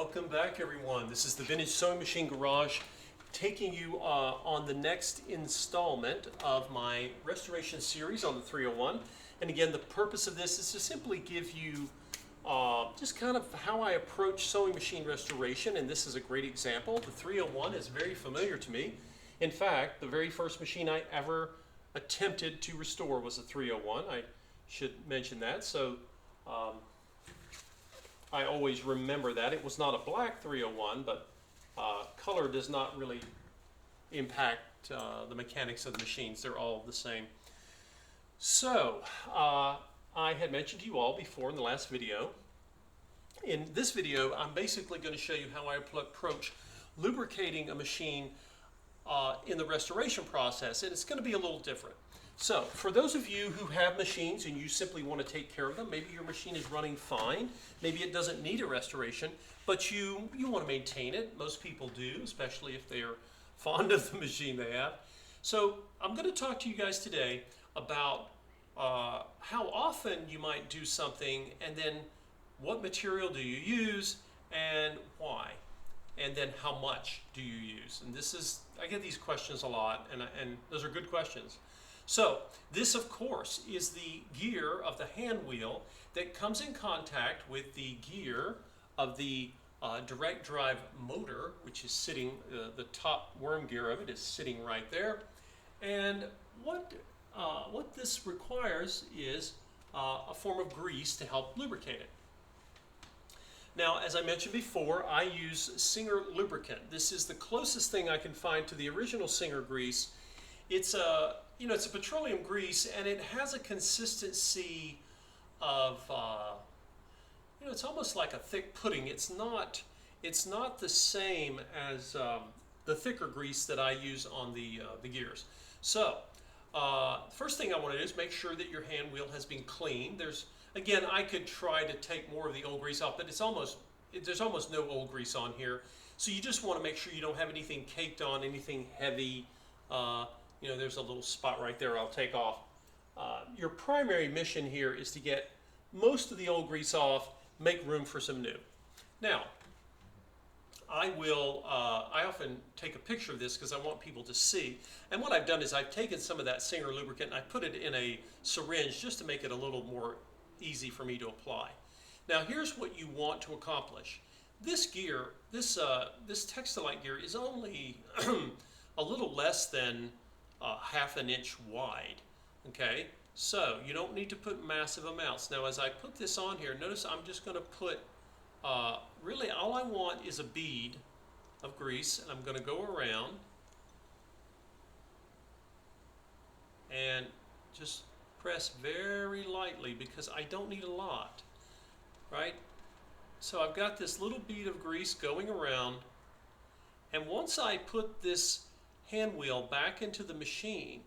Welcome back, everyone. This is the Vintage Sewing Machine Garage taking you on the next installment of my restoration series on the 301. And again, the purpose of this is to simply give you just kind of how I approach sewing machine restoration, and this is a great example. The 301 is very familiar to me. In fact, the very first machine I ever attempted to restore was a 301. I should mention that. So I always remember that. It was not a black 301, but color does not really impact the mechanics of the machines. They're all the same. So I had mentioned to you all before in the last video. In this video, I'm basically going to show you how I approach lubricating a machine in the restoration process, and it's going to be a little different. So for those of you who have machines and you simply want to take care of them, maybe your machine is running fine, maybe it doesn't need a restoration, but you want to maintain it. Most people do, especially if they're fond of the machine they have. So I'm going to talk to you guys today about how often you might do something, and then what material do you use and why, and then how much do you use. And this is, I get these questions a lot, and those are good questions. So this, of course, is the gear of the hand wheel that comes in contact with the gear of the direct drive motor, which is sitting, the top worm gear of it is sitting right there. And what this requires is a form of grease to help lubricate it. Now, as I mentioned before, I use Singer lubricant. This is the closest thing I can find to the original Singer grease. It's a it's a petroleum grease, and it has a consistency of it's almost like a thick pudding. It's not the same as the thicker grease that I use on the gears. So first thing I want to do is make sure that your hand wheel has been cleaned. Again, I could try to take more of the old grease off, but there's almost no old grease on here. So you just want to make sure you don't have anything caked on, anything heavy. There's a little spot right there I'll take off. Your primary mission here is to get most of the old grease off, make room for some new. Now, I often take a picture of this because I want people to see. And what I've done is I've taken some of that Singer lubricant and I put it in a syringe just to make it a little more easy for me to apply. Now, here's what you want to accomplish. This gear, this Textilite gear, is only a little less than half an inch wide. Okay, so you don't need to put massive amounts. Now, as I put this on here, notice I'm just going to put really all I want is a bead of grease, and I'm going to go around and just press very lightly because I don't need a lot, right? So I've got this little bead of grease going around, and once I put this hand wheel back into the machine,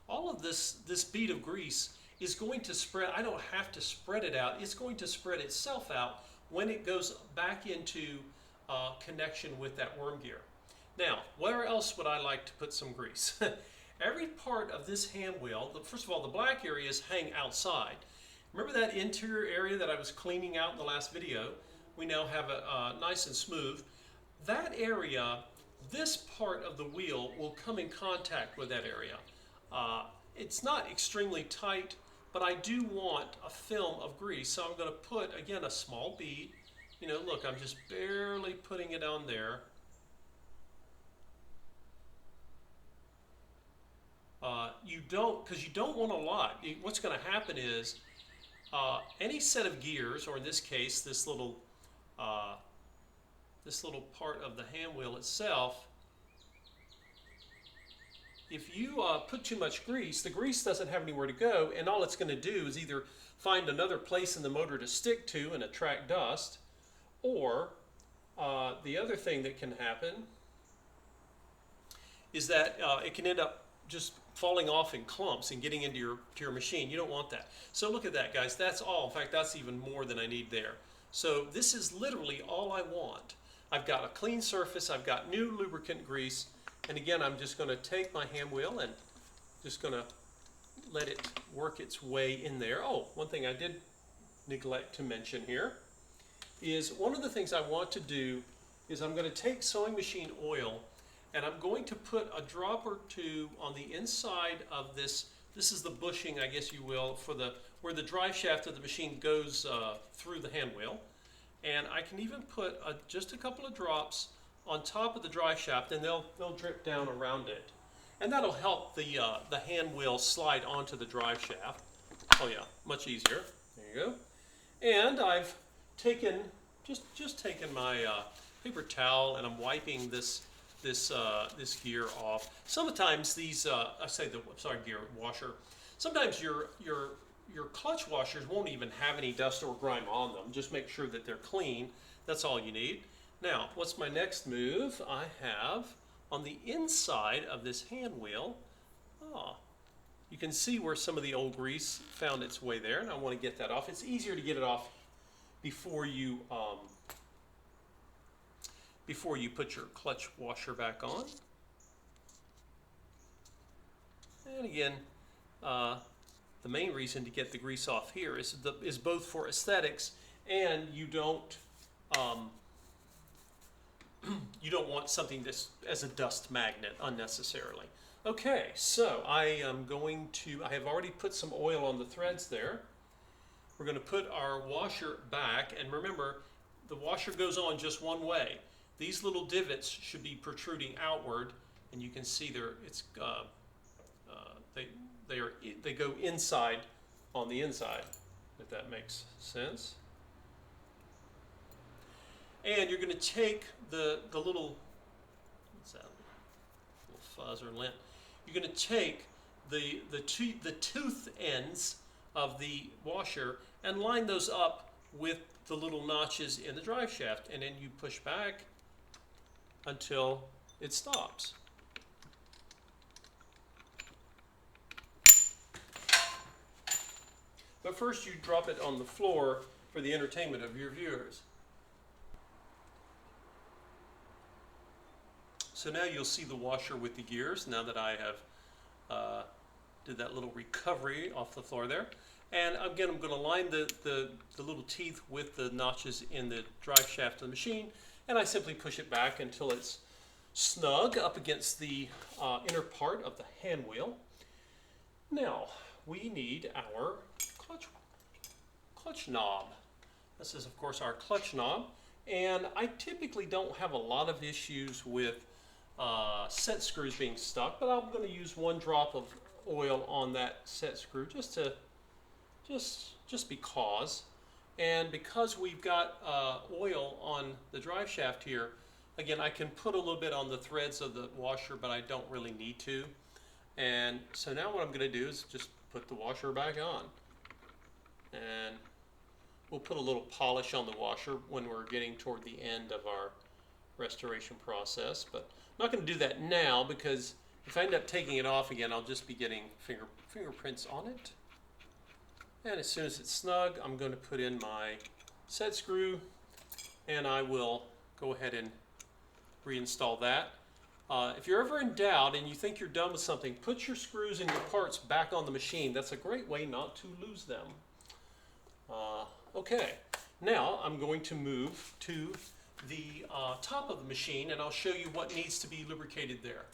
all of this bead of grease is going to spread. I don't have to spread it out. It's going to spread itself out when it goes back into connection with that worm gear. Now, where else would I like to put some grease? Every part of this hand wheel, first of all, the black areas hang outside. Remember that interior area that I was cleaning out in the last video? We now have it nice and smooth. That area, this part of the wheel will come in contact with that area. It's not extremely tight, but I do want a film of grease, so I'm going to put, again, a small bead. Look, I'm just barely putting it on there. Because you don't want a lot. What's going to happen is any set of gears, or in this case, this little part of the hand wheel itself, if you put too much grease, the grease doesn't have anywhere to go, and all it's going to do is either find another place in the motor to stick to and attract dust, or the other thing that can happen is that it can end up just falling off in clumps and getting into your machine. You don't want that. So look at that, guys. That's all. In fact, that's even more than I need there. So this is literally all I want. I've got a clean surface. I've got new lubricant grease. And again, I'm just going to take my hand wheel and just going to let it work its way in there. Oh, one thing I did neglect to mention here is one of the things I want to do is I'm going to take sewing machine oil and I'm going to put a drop or two on the inside of this. This is the bushing, I guess you will, for where the drive shaft of the machine goes through the hand wheel. And I can even put just a couple of drops on top of the drive shaft, and they'll drip down around it. And that'll help the hand wheel slide onto the drive shaft. Oh yeah, much easier. There you go. And I've taken just taken my paper towel and I'm wiping this gear off. Sometimes these gear washer. Sometimes your clutch washers won't even have any dust or grime on them. Just make sure that they're clean. That's all you need. Now, what's my next move? I have on the inside of this hand wheel, you can see where some of the old grease found its way there, and I want to get that off. It's easier to get it off before you put your clutch washer back on. And again, the main reason to get the grease off here is both for aesthetics, and you don't want something that's as a dust magnet unnecessarily. Okay, so I have already put some oil on the threads there. We're going to put our washer back, and remember, the washer goes on just one way. These little divots should be protruding outward, and you can see they go inside on the inside, if that makes sense. And you're going to take the little, what's that, little fuzz or lint. You're going to take the tooth ends of the washer and line those up with the little notches in the drive shaft, and then you push back until it stops. But first you drop it on the floor for the entertainment of your viewers. So now you'll see the washer with the gears, now that I have did that little recovery off the floor there. And again, I'm going to line the little teeth with the notches in the drive shaft of the machine, and I simply push it back until it's snug up against the inner part of the hand wheel. Now, we need our clutch knob. This is, of course, our clutch knob, and I typically don't have a lot of issues with set screws being stuck, but I'm going to use one drop of oil on that set screw just because. And because we've got oil on the drive shaft here, again, I can put a little bit on the threads of the washer, but I don't really need to. And so now what I'm going to do is just put the washer back on. And we'll put a little polish on the washer when we're getting toward the end of our restoration process, but I'm not going to do that now, because if I end up taking it off again, I'll just be getting fingerprints on it. And as soon as it's snug, I'm going to put in my set screw, and I will go ahead and reinstall that. If you're ever in doubt and you think you're done with something, put your screws and your parts back on the machine. That's a great way not to lose them. Okay, now I'm going to move to the top of the machine, and I'll show you what needs to be lubricated there.